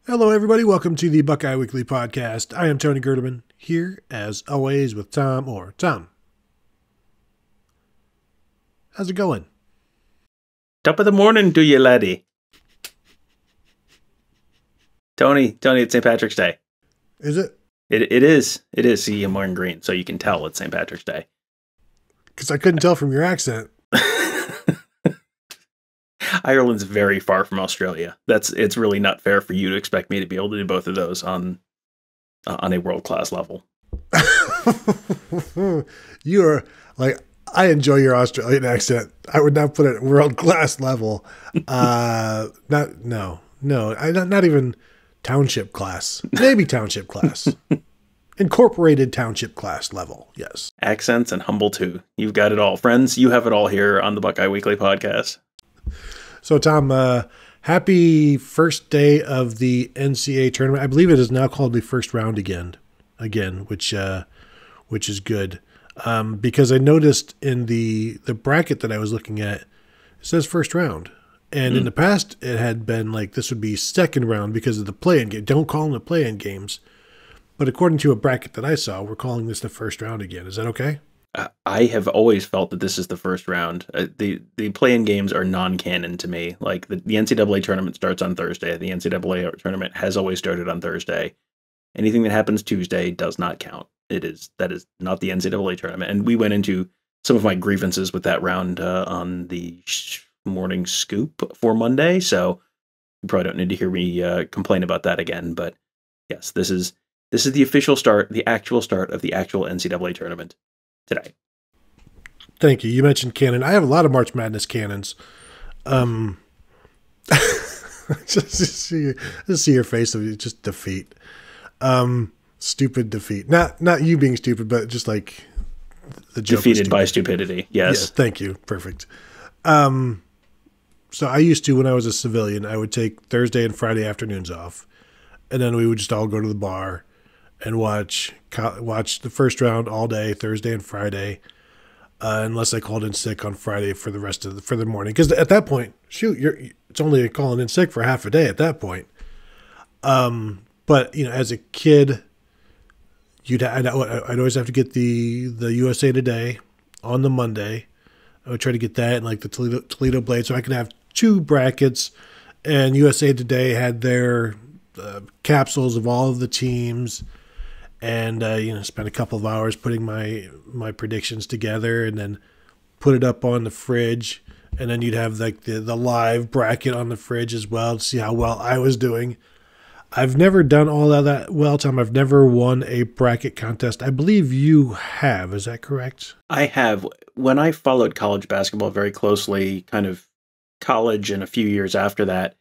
Hello, everybody. Welcome to the Buckeye Weekly Podcast. I am Tony Gerdeman, here, as always, with Tom Orr. Tom, how's it going? Top of the morning to you, laddie. Tony, it's St. Patrick's Day. Is it? It is. It is. See, I'm wearing green, so you can tell it's St. Patrick's Day. Because I couldn't tell from your accent. Ireland's very far from Australia. It's really not fair for you to expect me to be able to do both of those on a world-class level. You're like, I enjoy your Australian accent. I would not put it at world-class level. Not even township class. Maybe township class. Incorporated township class level, yes. Accents and humble too. You've got it all. Friends, you have it all here on the Buckeye Weekly Podcast. So, Tom, happy first day of the NCAA tournament. I believe it is now called the first round again, which is good. Because I noticed in the bracket that I was looking at, it says first round. And in the past, it had been like this would be second round because of the play-in game. Don't call them the play-in games. But according to a bracket that I saw, we're calling this the first round again. Is that okay? I have always felt that this is the first round. The play-in games are non-canon to me. Like the NCAA tournament starts on Thursday. The NCAA tournament has always started on Thursday. Anything that happens Tuesday does not count. That is not the NCAA tournament. And we went into some of my grievances with that round on the morning scoop for Monday. So you probably don't need to hear me complain about that again. But yes, this is the official start, the actual start of the actual NCAA tournament today. Thank you. You mentioned canon. I have a lot of March Madness canons. Just see your face of just defeat. Stupid defeat. Not you being stupid, but just like the joke. Defeated by stupidity. Yes. Thank you. Perfect. So I used to, when I was a civilian, I would take Thursday and Friday afternoons off, and then we would just all go to the bar and watch the first round all day, Thursday and Friday, unless I called in sick on Friday for the morning. Because at that point, it's only calling in sick for half a day at that point. But as a kid, I'd always have to get the USA Today on the Monday. I would try to get that and like the Toledo Blade, so I could have two brackets. And USA Today had their capsules of all of the teams. And, spent a couple of hours putting my predictions together and then put it up on the fridge. And then you'd have like the live bracket on the fridge as well to see how well I was doing. I've never done all of that well, Tom. I've never won a bracket contest. I believe you have. Is that correct? I have. When I followed college basketball very closely, kind of college and a few years after that,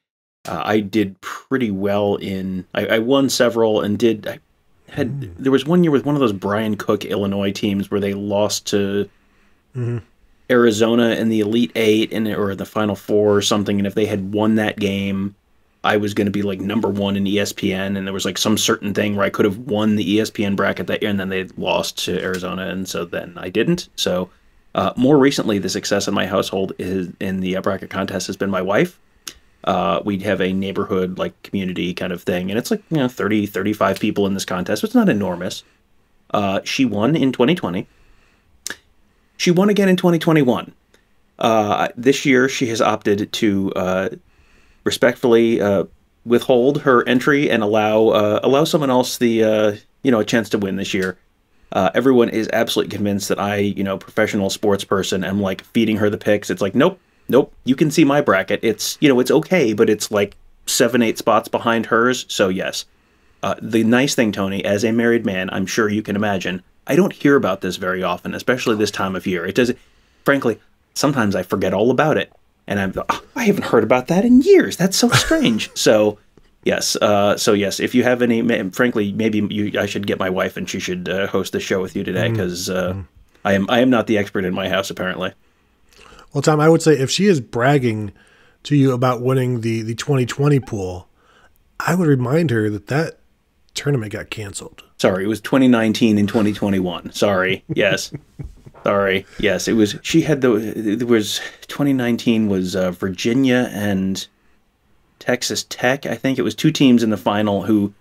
I did pretty well I won several and did... There was one year with one of those Brian Cook Illinois teams where they lost to Arizona in the Elite Eight or the Final Four or something. And if they had won that game, I was going to be like number one in ESPN. And there was like some certain thing where I could have won the ESPN bracket that year, and then they lost to Arizona. And so then I didn't. So more recently, the success in my household in the bracket contest has been my wife. We'd have a neighborhood like community kind of thing. And it's like, 30, 35 people in this contest. So it's not enormous. She won in 2020. She won again in 2021. This year she has opted to, respectfully, withhold her entry and allow someone else a chance to win this year. Everyone is absolutely convinced that I, professional sports person, am like feeding her the picks. It's like, nope, you can see my bracket. It's, it's okay, but it's like 7-8 spots behind hers. So yes, the nice thing, Tony, as a married man, I'm sure you can imagine, I don't hear about this very often, especially this time of year. It does, frankly, sometimes I forget all about it. And I haven't heard about that in years. That's so strange. So yes. If you have any, frankly, maybe I should get my wife and she should host the show with you today, because I am not the expert in my house, apparently. Well, Tom, I would say if she is bragging to you about winning the 2020 pool, I would remind her that tournament got canceled. Sorry, it was 2019 and 2021. Sorry. Yes. Sorry. Yes, it was. She had 2019 was Virginia and Texas Tech. I think it was two teams in the final who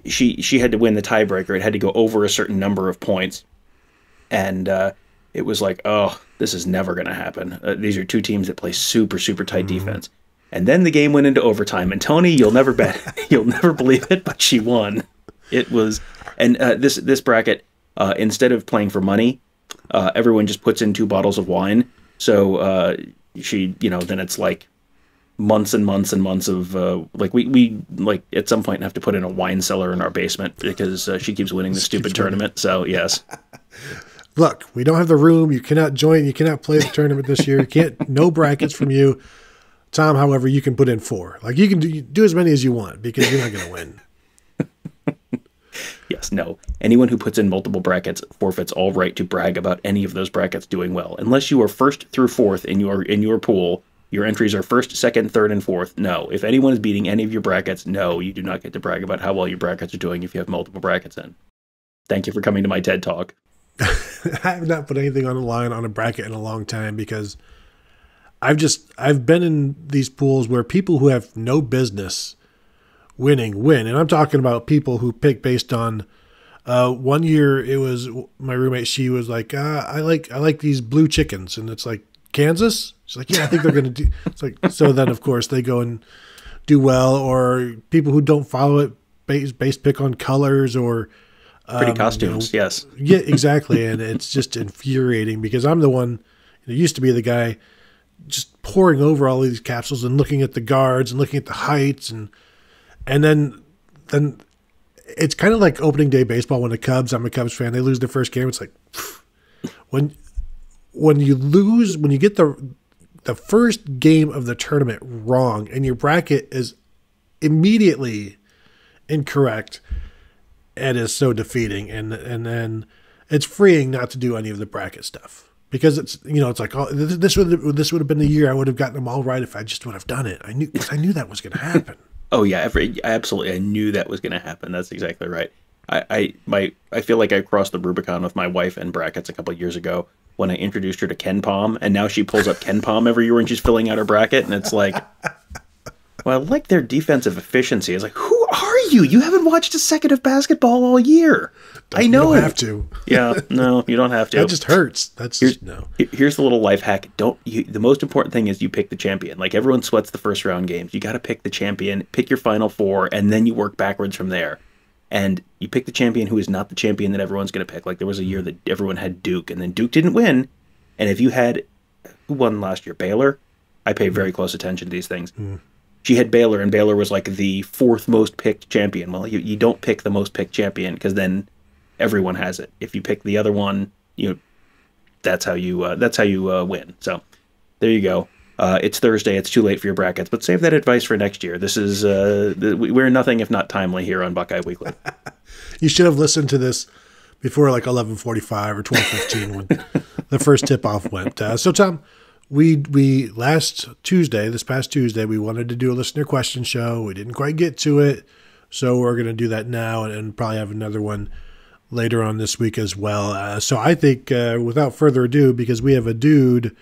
she had to win the tiebreaker. It had to go over a certain number of points. And it was like, oh, this is never going to happen. These are two teams that play super, super tight defense. And then the game went into overtime. And Tony, you'll never believe it, but she won. It was, and this bracket, instead of playing for money, everyone just puts in 2 bottles of wine. So then it's like months and months and months of we at some point have to put in a wine cellar in our basement because she keeps winning the stupid tournament. So yes. Look, we don't have the room. You cannot join. You cannot play the tournament this year. You can't. No brackets from you, Tom. However, you can put in 4. Like you can do as many as you want because you're not going to win. Yes, no. Anyone who puts in multiple brackets forfeits all right to brag about any of those brackets doing well. Unless you are 1st through 4th in your pool, your entries are 1st, 2nd, 3rd, and 4th. No. If anyone is beating any of your brackets, no, you do not get to brag about how well your brackets are doing if you have multiple brackets in. Thank you for coming to my TED Talk. I have not put anything on the line on a bracket in a long time because I've been in these pools where people who have no business winning win. And I'm talking about people who pick based on one year it was my roommate, she was like, I like these blue chickens, and it's like Kansas? She's like, yeah, I think they're gonna do it's like so then of course they go and do well, or people who don't follow it base pick on colors or pretty costumes, yes. Yeah, exactly. And it's just infuriating because I'm the one used to be the guy just poring over all these capsules and looking at the guards and looking at the heights and then it's kind of like opening day baseball when the Cubs, I'm a Cubs fan, they lose their first game. It's like when you lose, when you get the first game of the tournament wrong and your bracket is immediately incorrect, it is so defeating. And then it's freeing not to do any of the bracket stuff because it's like, oh, this would have been the year I would have gotten them all right if I just would have done it. I knew that was going to happen. Oh yeah, absolutely. I knew that was going to happen. That's exactly right. I feel like I crossed the Rubicon with my wife in brackets a couple of years ago when I introduced her to Ken Pom, and now she pulls up Ken Pom every year when she's filling out her bracket, and it's like, well, I like their defensive efficiency. It's like, who are you? You haven't watched a second of basketball all year. I know. You don't have to. Yeah, no, you don't have to. That just hurts. Here's the little life hack. The most important thing is you pick the champion. Like everyone sweats the first round games. You got to pick the champion, pick your final 4, and then you work backwards from there. And you pick the champion who is not the champion that everyone's going to pick. Like there was a year that everyone had Duke, and then Duke didn't win. And if you had, who won last year? Baylor? I pay very close attention to these things. She had Baylor, and Baylor was like the 4th most picked champion. Well, you don't pick the most picked champion because then everyone has it. If you pick the other one, that's how you win. So there you go. It's Thursday. It's too late for your brackets, but save that advice for next year. This is we're nothing if not timely here on Buckeye Weekly. You should have listened to this before like 11:45 or 12:15 when the first tip off went. So Tom, we this past Tuesday, we wanted to do a listener question show. We didn't quite get to it, so we're going to do that now and probably have another one later on this week as well. So I think without further ado, because we have a dude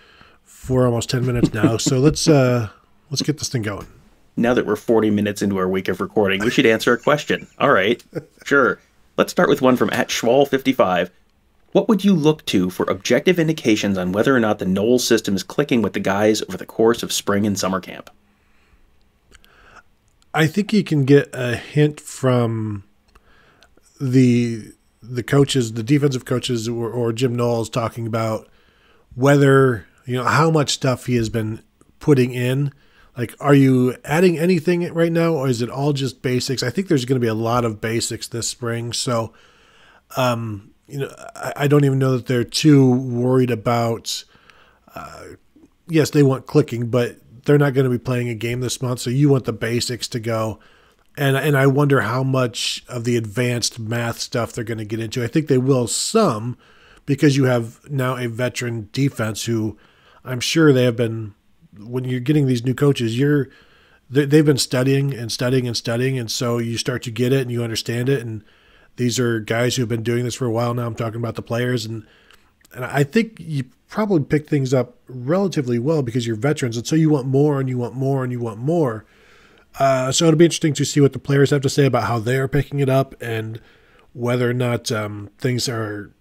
for almost 10 minutes now, so let's get this thing going. Now that we're 40 minutes into our week of recording, we should answer a question. All right, sure. Let's start with one from @Schwal55. What would you look to for objective indications on whether or not the Knowles system is clicking with the guys over the course of spring and summer camp? I think you can get a hint from the coaches, the defensive coaches, or Jim Knowles talking about whether, how much stuff he has been putting in. Like, are you adding anything right now, or is it all just basics? I think there's going to be a lot of basics this spring. So, I don't even know that they're too worried about, yes, they want clicking, but they're not going to be playing a game this month. So you want the basics to go. And I wonder how much of the advanced math stuff they're going to get into. I think they will some, because you have now a veteran defense who I'm sure they have been, when you're getting these new coaches, they've been studying and studying and studying. And so you start to get it and you understand it. And these are guys who have been doing this for a while now. I'm talking about the players. And I think you probably pick things up relatively well because you're veterans. And so you want more and you want more and you want more. So it'll be interesting to see what the players have to say about how they are picking it up and whether or not things are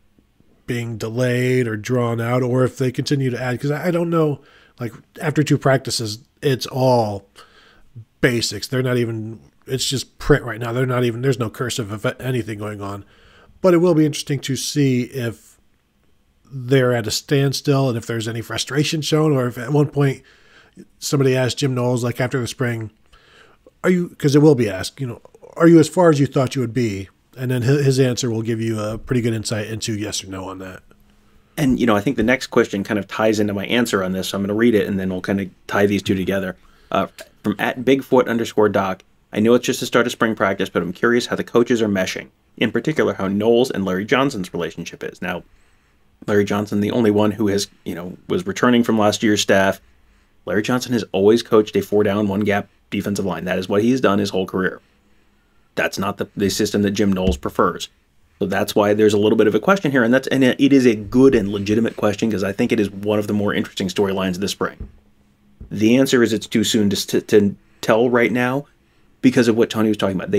being delayed or drawn out, or if they continue to add. Because I don't know, like after 2 practices, it's all basics. They're not even, it's just print right now. They're not even, there's no cursive of anything going on. But it will be interesting to see if they're at a standstill and if there's any frustration shown, or if at one point somebody asked Jim Knowles, like after the spring, are you, because it will be asked, are you as far as you thought you would be? And then his answer will give you a pretty good insight into yes or no on that. And, I think the next question kind of ties into my answer on this, so I'm going to read it, and then we'll kind of tie these two together. From @Bigfoot_Doc, I know it's just the start of spring practice, but I'm curious how the coaches are meshing. In particular, how Knowles and Larry Johnson's relationship is. Now, Larry Johnson, the only one who has, was returning from last year's staff. Larry Johnson has always coached a 4-down, 1-gap defensive line. That is what he's done his whole career. That's not the system that Jim Knowles prefers. So that's why there's a little bit of a question here, and it is a good and legitimate question because I think it is one of the more interesting storylines of the spring. The answer is it's too soon to tell right now because of what Tony was talking about.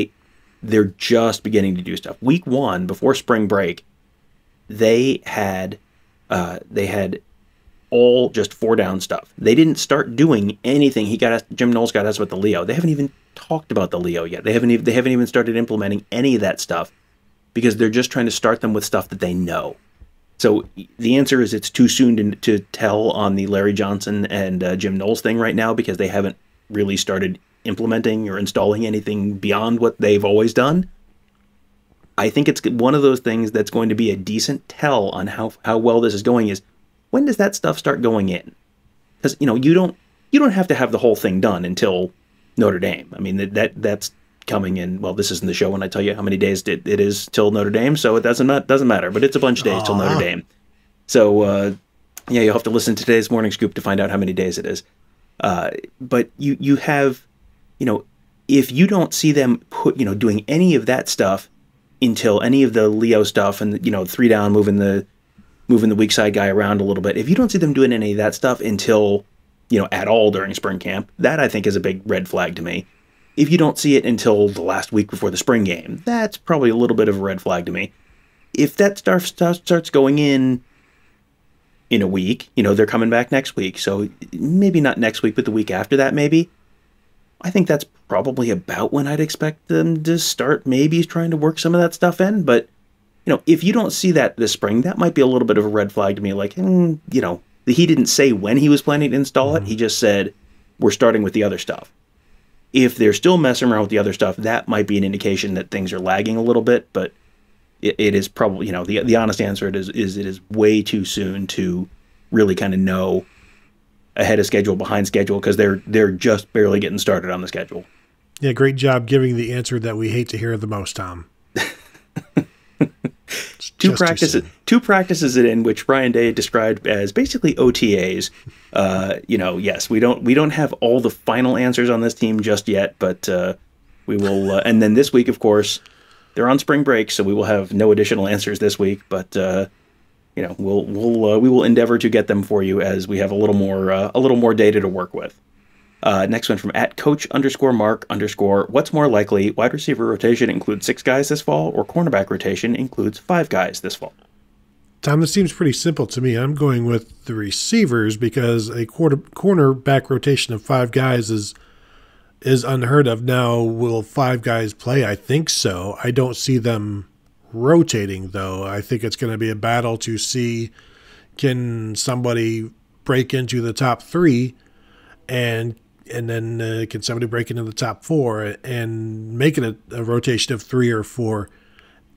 They're just beginning to do stuff. Week 1, before spring break, they had all just 4-down stuff. They didn't start doing anything. Jim Knowles got asked about the Leo. They haven't even talked about the Leo yet. They haven't even started implementing any of that stuff because they're just trying to start them with stuff that they know. So the answer is it's too soon to tell on the Larry Johnson and Jim Knowles thing right now because they haven't really started implementing or installing anything beyond what they've always done. I think it's one of those things that's going to be a decent tell on how well this is going is when does that stuff start going in? Because you don't have to have the whole thing done until Notre Dame. I mean that's coming in. Well, this isn't the show when I tell you how many days it is till Notre Dame, so it doesn't matter. But it's a bunch of days till Notre Dame. So you'll have to listen to today's morning scoop to find out how many days it is. But you have, if you don't see them doing any of that stuff until any of the Leo stuff and 3-down moving the weak side guy around a little bit. If you don't see them doing any of that stuff until, at all during spring camp, that I think is a big red flag to me. If you don't see it until the last week before the spring game, that's probably a little bit of a red flag to me. If that stuff starts going in a week, they're coming back next week. So maybe not next week, but the week after that, maybe. I think that's probably about when I'd expect them to start maybe trying to work some of that stuff in. But, if you don't see that this spring, that might be a little bit of a red flag to me. Like, he didn't say when he was planning to install it. He just said, we're starting with the other stuff. If they're still messing around with the other stuff, that might be an indication that things are lagging a little bit. But it is probably, the honest answer it is way too soon to really kind of know ahead of schedule, behind schedule, because they're just barely getting started on the schedule. Yeah, great job giving the answer that we hate to hear the most, Tom. Two practices in which Ryan Day described as basically OTAs. Yes, we don't have all the final answers on this team just yet, but we will. And then this week, of course, they're on spring break, so we will have no additional answers this week. But we will endeavor to get them for you as we have a little more data to work with. Next one from @coach_Mark_. What's more likely, wide receiver rotation includes 6 guys this fall, or cornerback rotation includes 5 guys this fall? Tom, this seems pretty simple to me. I'm going with the receivers because a cornerback rotation of 5 guys is unheard of. Now, will 5 guys play? I think so. I don't see them rotating, though. I think it's going to be a battle to see can somebody break into the top 3 and then can somebody break into the top 4 and make it a rotation of 3 or 4.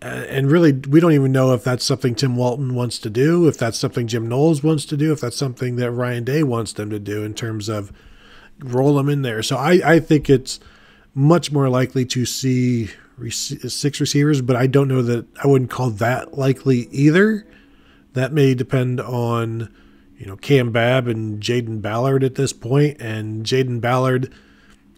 And really, we don't even know if that's something Tim Walton wants to do, if that's something Jim Knowles wants to do, if that's something that Ryan Day wants them to do in terms of roll them in there. So I think it's much more likely to see 6 receivers, but I don't know that I wouldn't call that likely either. That may depend on Cam Babb and Jaden Ballard at this point. And Jaden Ballard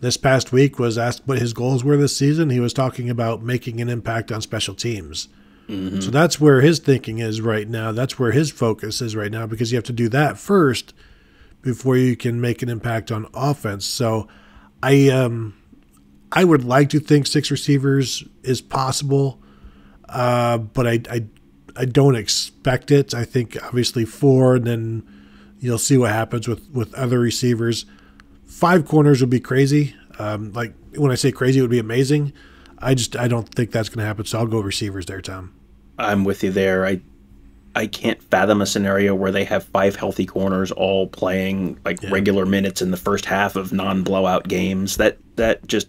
this past week was asked what his goals were this season. He was talking about making an impact on special teams. Mm-hmm. So that's where his thinking is right now. That's where his focus is right now, because you have to do that first before you can make an impact on offense. So I I would like to think 6 receivers is possible, but I don't expect it. I think obviously 4, and then you'll see what happens with other receivers. 5 corners would be crazy. Like when I say crazy, it would be amazing. I don't think that's going to happen. So I'll go receivers there, Tom. I'm with you there. I can't fathom a scenario where they have 5 healthy corners all playing regular minutes in the first half of non-blowout games. That just,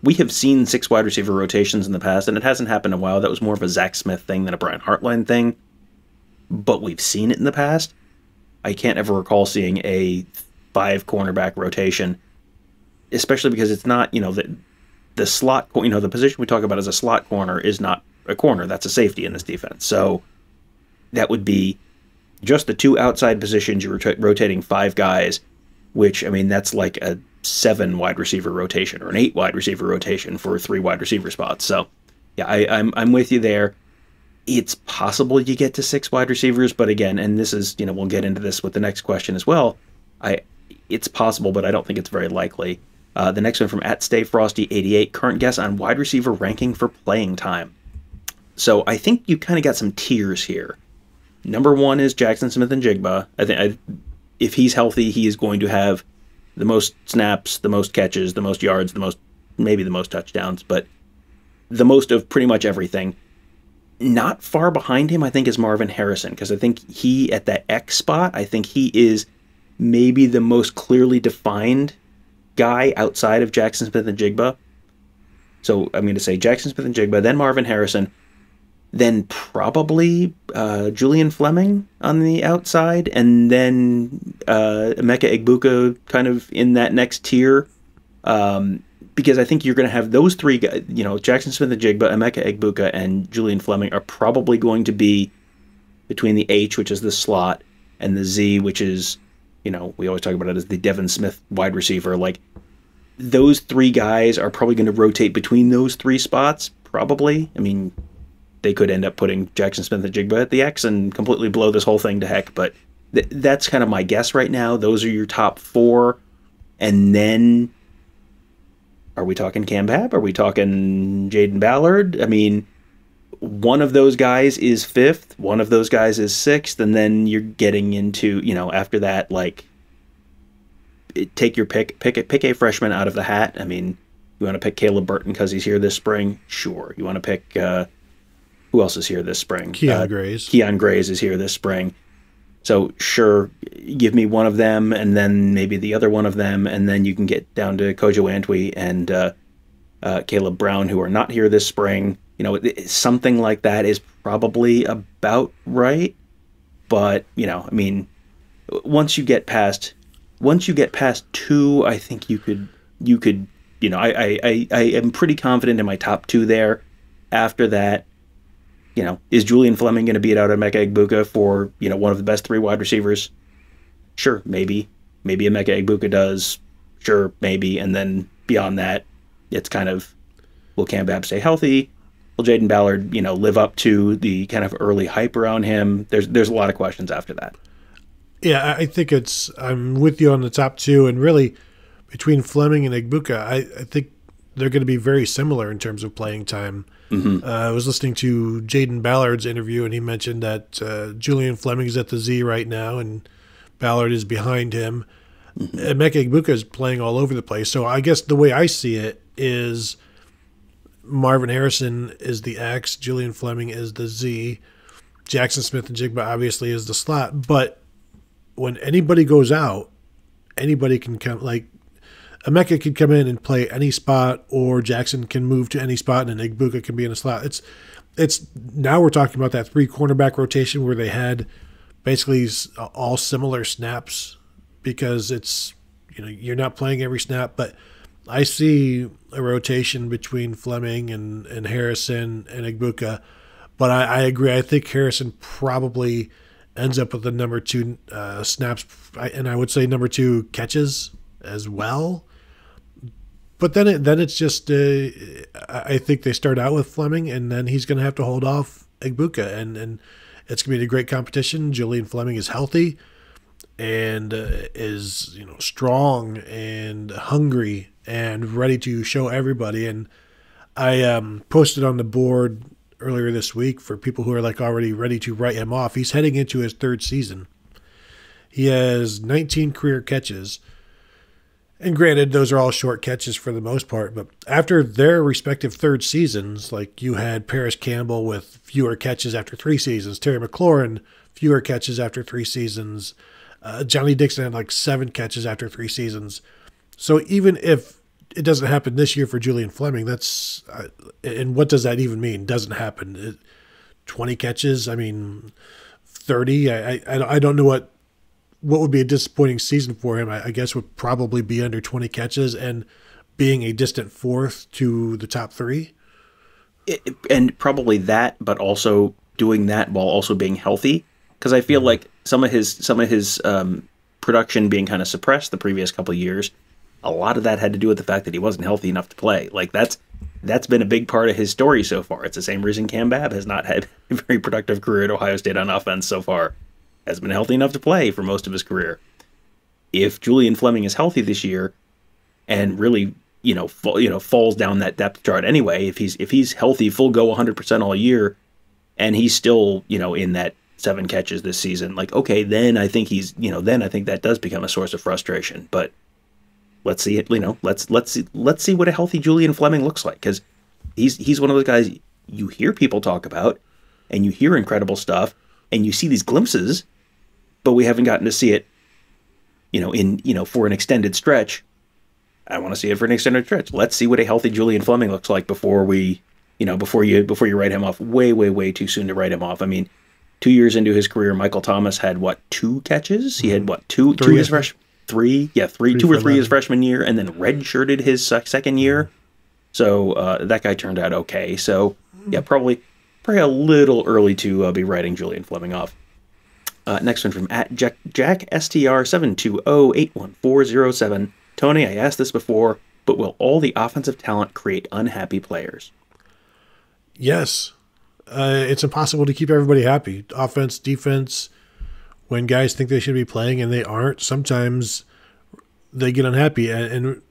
we have seen 6 wide receiver rotations in the past, and it hasn't happened in a while. That was more of a Zach Smith thing than a Brian Hartline thing, but we've seen it in the past. I can't ever recall seeing a 5 cornerback rotation, especially because it's not, the slot, the position we talk about as a slot corner is not a corner. That's a safety in this defense. So that would be just the 2 outside positions. You're rotating 5 guys, which, that's like a 7 wide receiver rotation or an 8 wide receiver rotation for 3 wide receiver spots. So yeah, I'm with you there. It's possible you get to 6 wide receivers, but again, and this is, we'll get into this with the next question as well. It's possible, but I don't think it's very likely. The next one from @StayFrosty88, current guess on wide receiver ranking for playing time. So I think you kind of got some tiers here. Number 1 is Jackson Smith-Njigba. I think if he's healthy, he is going to have the most snaps, the most catches, the most yards, maybe the most touchdowns, but the most of pretty much everything. Not far behind him, I think, is Marvin Harrison, because I think he, at that X spot, I think he is maybe the most clearly defined guy outside of Jackson Smith-Njigba. So I'm going to say Jackson Smith-Njigba, then Marvin Harrison, then probably Julian Fleming on the outside, and then Emeka Egbuka kind of in that next tier. Because I think you're going to have those 3 guys, Jackson Smith-Njigba, Emeka Egbuka, and Julian Fleming are probably going to be between the H, which is the slot, and the Z, which is, we always talk about it as the Devin Smith wide receiver. Like, those 3 guys are probably going to rotate between those 3 spots, probably. They could end up putting Jackson Smith-Njigba at the X and completely blow this whole thing to heck, but that's kind of my guess right now. Those are your top 4, and then are we talking Cam Babb? Are we talking Jaden Ballard? One of those guys is 5th, one of those guys is 6th, and then you're getting into, after that, take your pick a freshman out of the hat. You want to pick Caleb Burton because he's here this spring? Sure. You want to pick, who else is here this spring? Keon Grays. Keon Grays is here this spring. So sure, give me one of them, and then maybe the other one of them, and then you can get down to Kojo Antwi and Caleb Brown, who are not here this spring. Something like that is probably about right. But once you get past 2, I think you could. I am pretty confident in my top 2 there. After that, is Julian Fleming going to beat out Emeka Egbuka for, one of the best 3 wide receivers? Sure, maybe. Maybe Emeka Egbuka does. Sure, maybe. And then beyond that, it's kind of, will Cam Babb stay healthy? Will Jaden Ballard, live up to the kind of early hype around him? There's a lot of questions after that. Yeah, I think I'm with you on the top 2, and really between Fleming and Egbuka, I think they're going to be very similar in terms of playing time. Mm-hmm. I was listening to Jaden Ballard's interview, and he mentioned that Julian Fleming is at the Z right now, and Ballard is behind him. Mm-hmm. Emeka Egbuka is playing all over the place. So I guess the way I see it is Marvin Harrison is the X, Julian Fleming is the Z, Jackson Smith-Njigba obviously is the slot. But when anybody goes out, anybody can come. Like, Emeka could come in and play any spot, or Jackson can move to any spot, and Egbuka can be in a slot. It's now we're talking about that 3 cornerback rotation where they had basically all similar snaps, because it's, you're not playing every snap. But I see a rotation between Fleming and Harrison and Egbuka. But I agree. I think Harrison probably ends up with the number 2 snaps, and I would say number 2 catches as well. But then it's just I think they start out with Fleming, and then he's going to have to hold off Egbuka, and it's going to be a great competition. Julian Fleming is healthy and is strong and hungry and ready to show everybody. And I posted on the board earlier this week for people who are like already ready to write him off. He's heading into his third season. He has 19 career catches. And granted, those are all short catches for the most part, but after their respective third seasons, like you had Paris Campbell with fewer catches after 3 seasons, Terry McLaurin, fewer catches after 3 seasons, Johnny Dixon had like 7 catches after 3 seasons. So even if it doesn't happen this year for Julian Fleming, that's and what does that even mean? Doesn't happen. 20 catches? I mean, 30? I don't know what would be a disappointing season for him. I guess would probably be under 20 catches and being a distant fourth to the top 3. And probably that, but also doing that while also being healthy. Because I feel like some of his production being kind of suppressed the previous couple of years, a lot of that had to do with the fact that he wasn't healthy enough to play. Like that's been a big part of his story so far. It's the same reason Cam Babb has not had a very productive career at Ohio State on offense so far. Has been healthy enough to play for most of his career. If Julian Fleming is healthy this year and really, falls down that depth chart anyway, if he's healthy, full go 100% all year, and he's still, in that 7 catches this season, like, okay, then I think that does become a source of frustration. But let's see it, let's see what a healthy Julian Fleming looks like, because he's one of those guys you hear people talk about, and you hear incredible stuff, and you see these glimpses, but we haven't gotten to see it, for an extended stretch. I want to see it for an extended stretch. Let's see what a healthy Julian Fleming looks like before you write him off. Way, way, way too soon to write him off. I mean, 2 years into his career, Michael Thomas had 2 catches? He had two his freshman, 3, 2 or 3 his freshman year, and then redshirted his second year. So that guy turned out okay. So yeah, probably a little early to be writing Julian Fleming off. Next one from @JackSTR720814007. Tony, I asked this before, but will all the offensive talent create unhappy players? Yes. It's impossible to keep everybody happy. Offense, defense, when guys think they should be playing and they aren't, sometimes they get unhappy. And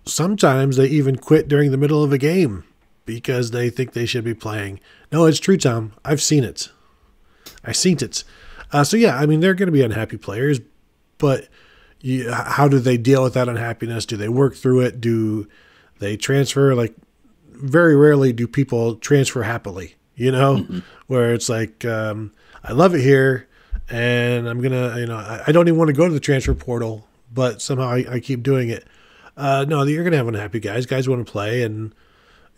sometimes they even quit during the middle of a game because they think they should be playing. No, it's true, Tom. I've seen it. So, yeah, I mean, they're going to be unhappy players, but how do they deal with that unhappiness? Do they work through it? Do they transfer? Like, very rarely do people transfer happily, where it's like, I love it here, and I'm going to, I don't even want to go to the transfer portal, but somehow I keep doing it. No, you're going to have unhappy guys. Guys want to play, and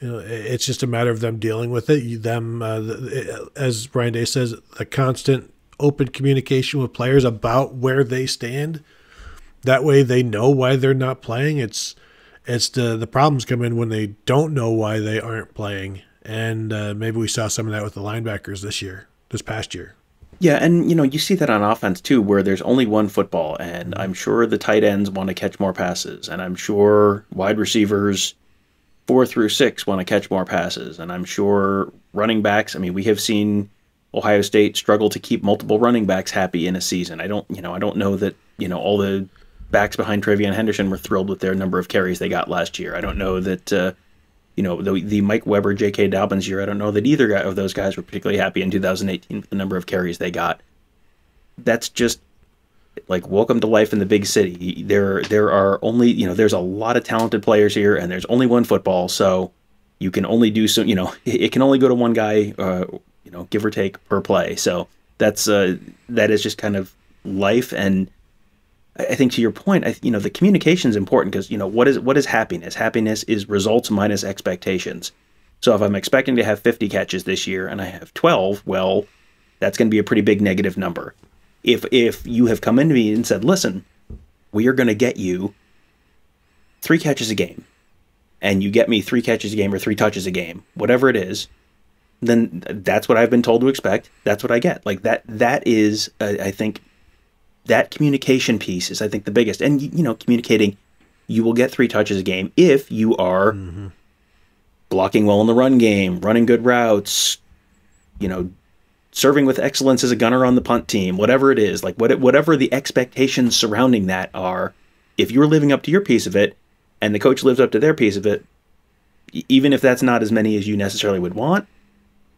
it's just a matter of them dealing with it. As Brian Day says, the constant open communication with players about where they stand. That way they know why they're not playing. It's the problems come in when they don't know why they aren't playing. And maybe we saw some of that with the linebackers this past year. Yeah, and you see that on offense too, where there's only one football, and I'm sure the tight ends want to catch more passes, and I'm sure wide receivers 4 through 6 want to catch more passes, and I'm sure running backs. I mean, we have seen Ohio State struggle to keep multiple running backs happy in a season. I don't know that all the backs behind Travion Henderson were thrilled with their number of carries they got last year. I don't know that the Mike Weber, J.K. Dobbins year. I don't know that either of those guys were particularly happy in 2018 with the number of carries they got. That's just like welcome to life in the big city. There are only there's a lot of talented players here, and there's only one football, so you can only do so. It can only go to one guy. Give or take per play. So that is just kind of life. And I think to your point, the communication is important because, what is happiness? Happiness is results minus expectations. So if I'm expecting to have 50 catches this year and I have 12, well, that's going to be a pretty big negative number. If you have come into me and said, listen, we are going to get you 3 catches a game, and you get me 3 catches a game or 3 touches a game, whatever it is, then that's what I've been told to expect. That's what I get. Like that is, I think, that communication piece is, I think, the biggest. And, communicating, you will get 3 touches a game if you are blocking well in the run game, running good routes, serving with excellence as a gunner on the punt team, whatever it is, like whatever the expectations surrounding that are, if you're living up to your piece of it, and the coach lives up to their piece of it, even if that's not as many as you necessarily would want,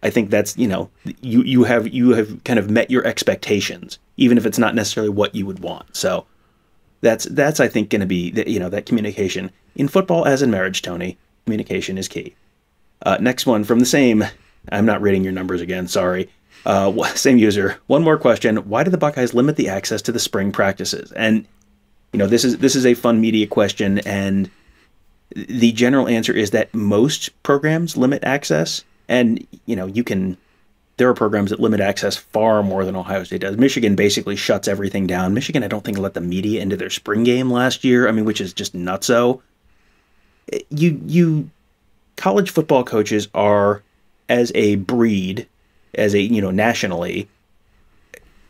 I think that's, you have kind of met your expectations, even if it's not necessarily what you would want. So that's I think going to be, that communication in football as in marriage, Tony, communication is key. Next one from the same, I'm not reading your numbers again, sorry. Same user. One more question. Why do the Buckeyes limit the access to the spring practices? And, this is a fun media question, and the general answer is that most programs limit access. And, there are programs that limit access far more than Ohio State does. Michigan basically shuts everything down. Michigan, I don't think, let the media into their spring game last year. I mean, which is just nutso. College football coaches are, as a breed, nationally,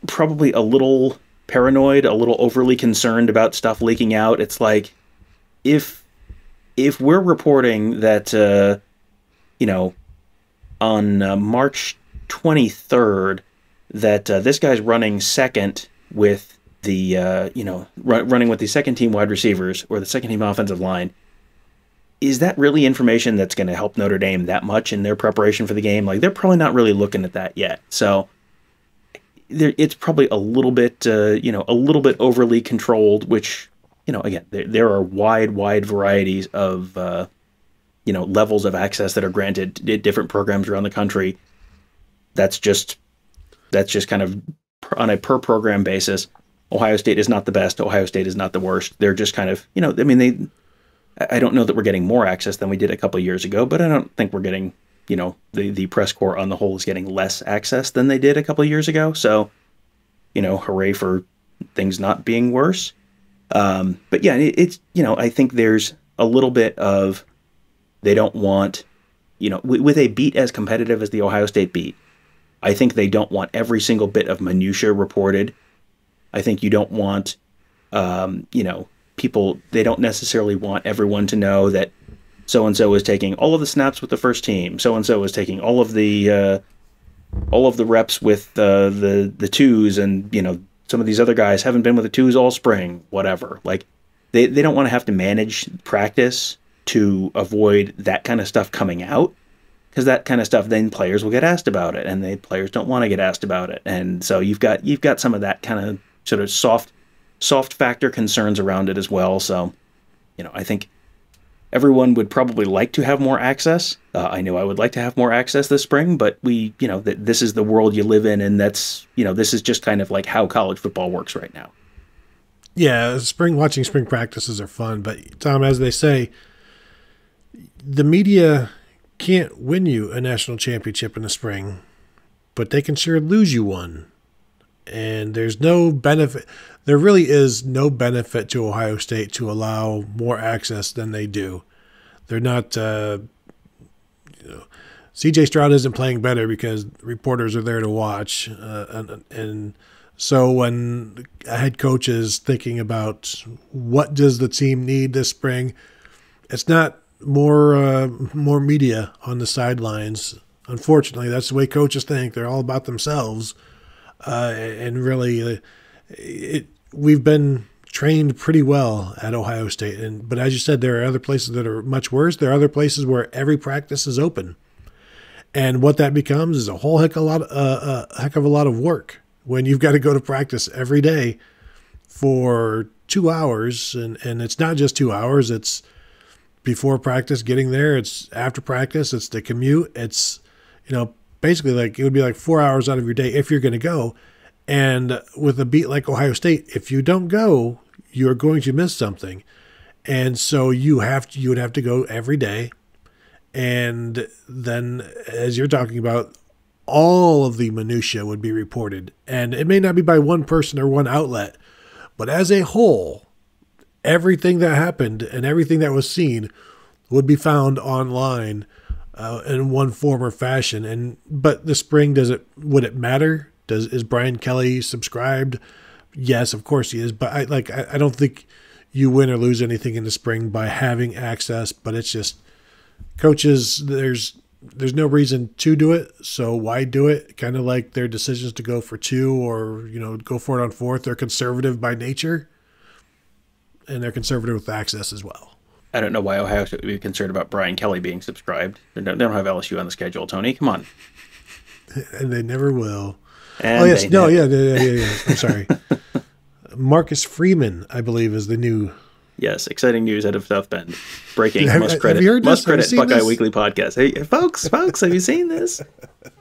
probably a little paranoid, a little overly concerned about stuff leaking out. It's like, if we're reporting that, on March 23rd, that this guy's running second with the, running with the second team wide receivers or the second team offensive line, is that really information that's going to help Notre Dame that much in their preparation for the game? Like, they're probably not really looking at that yet. So it's probably a little bit overly controlled, which, again, there are wide varieties of, levels of access that are granted at different programs around the country. That's just kind of on a per program basis. Ohio State is not the best. Ohio State is not the worst. They're just kind of, I don't know that we're getting more access than we did a couple of years ago, but I don't think we're getting, the press corps on the whole is getting less access than they did a couple of years ago. So, hooray for things not being worse. But yeah, it's, I think there's a little bit of, they don't want, with a beat as competitive as the Ohio State beat, I think they don't want every single bit of minutia reported. I think you don't want, people, they don't necessarily want everyone to know that so-and-so is taking all of the snaps with the first team. So-and-so is taking all of the reps with the twos, and, some of these other guys haven't been with the twos all spring, whatever. Like, they don't want to have to manage practice to avoid that kind of stuff coming out, because that kind of stuff, then players will get asked about it, and players don't want to get asked about it. And so you've got some of that kind of sort of soft factor concerns around it as well. So, I think everyone would probably like to have more access. I know I would like to have more access this spring, but this is the world you live in, and that's, this is just kind of like how college football works right now. Yeah, watching spring practices are fun, but Tom, as they say, the media can't win you a national championship in the spring, but they can sure lose you one. And there's no benefit. There really is no benefit to Ohio State to allow more access than they do. They're not, C.J. Stroud isn't playing better because reporters are there to watch. And so when a head coach is thinking about what does the team need this spring, it's not more media on the sidelines. Unfortunately, that's the way coaches think. They're all about themselves. And really, we've been trained pretty well at Ohio State. But as you said, there are other places that are much worse. There are other places where every practice is open. And what that becomes is a whole heck of a lot of work when you've got to go to practice every day for 2 hours. And it's not just 2 hours. It's before practice, getting there. It's after practice. It's the commute. It's, basically like it would be like 4 hours out of your day if you're going to go. And with a beat like Ohio State, if you don't go, you're going to miss something. And so you would have to go every day. And then, as you're talking about, all of the minutia would be reported. And it may not be by one person or one outlet, but as a whole, everything that happened and everything that was seen would be found online in one form or fashion. But the spring, would it matter? Is Brian Kelly subscribed? Yes, of course he is. But I don't think you win or lose anything in the spring by having access. But it's just coaches. There's no reason to do it, so why do it? Kind of like their decisions to go for 2 or go for it on 4th. They're conservative by nature, and they're conservative with access as well. I don't know why Ohio should be concerned about Brian Kelly being subscribed. They don't have LSU on the schedule, Tony. Come on. And they never will. And oh, yes. No, yeah. I'm sorry. Marcus Freeman, I believe, is the new... Yes, exciting news out of South Bend. Breaking. Have you heard this? Buckeye this? Weekly Podcast. Hey, folks, have you seen this?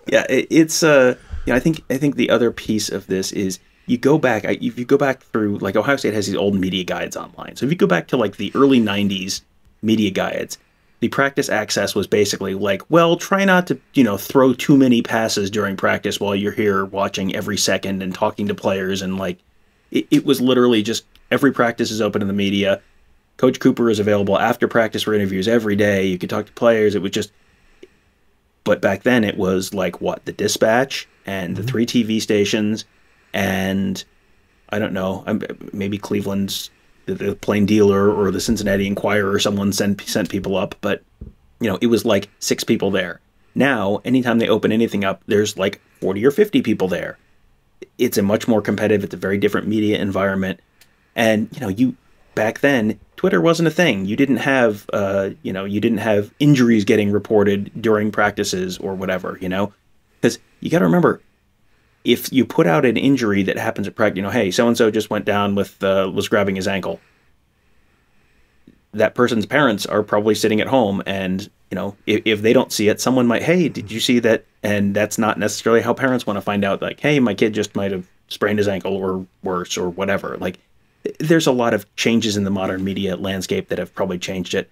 Yeah, it's I think the other piece of this is you go back. If you go back through, like, Ohio State has these old media guides online. So if you go back to like the early '90s media guides, the practice access was basically like, well, try not to throw too many passes during practice while you're here watching every second and talking to players, and like it was literally just every practice is open to the media. Coach Cooper is available after practice for interviews every day. You could talk to players. It was just, but back then it was like what, the Dispatch and the 3 TV stations, and I don't know, maybe Cleveland's the Plain Dealer or the Cincinnati Enquirer or someone sent people up, but it was like 6 people there. Now, anytime they open anything up, there's like 40 or 50 people there. It's a much more competitive, it's a very different media environment. And, back then, Twitter wasn't a thing. You didn't have, you didn't have injuries getting reported during practices or whatever, because you got to remember, if you put out an injury that happens at practice, hey, so-and-so just went down with, was grabbing his ankle. That person's parents are probably sitting at home, and, if they don't see it, someone might, hey, did you see that? And that's not necessarily how parents want to find out, like, hey, my kid just might have sprained his ankle or worse or whatever. Like, there's a lot of changes in the modern media landscape that have probably changed it.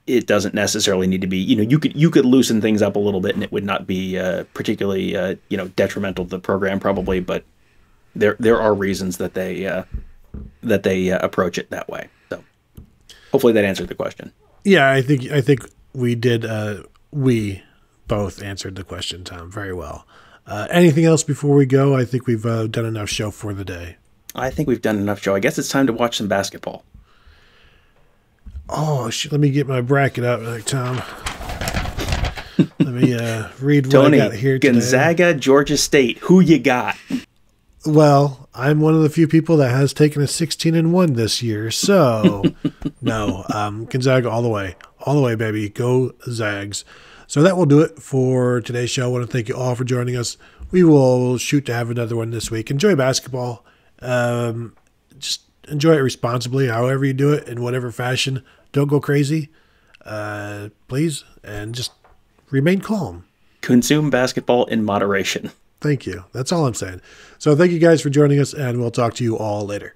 It doesn't necessarily need to be, you could loosen things up a little bit and it would not be particularly, detrimental to the program probably, but there are reasons that they approach it that way. So hopefully that answered the question. Yeah, I think we did. We both answered the question, Tom, very well. Anything else before we go? I think we've done enough show for the day. I think we've done enough show. I guess it's time to watch some basketball. Oh, let me get my bracket up, Tom. Let me read what Tony, I got here today. Gonzaga, Georgia State. Who you got? Well, I'm one of the few people that has taken a 16-1 this year. So, no, Gonzaga all the way, baby. Go Zags. So that will do it for today's show. I want to thank you all for joining us. We will shoot to have another one this week. Enjoy basketball. Just enjoy it responsibly, however you do it, in whatever fashion. Don't go crazy, please, and just remain calm. Consume basketball in moderation. Thank you. That's all I'm saying. So thank you guys for joining us, and we'll talk to you all later.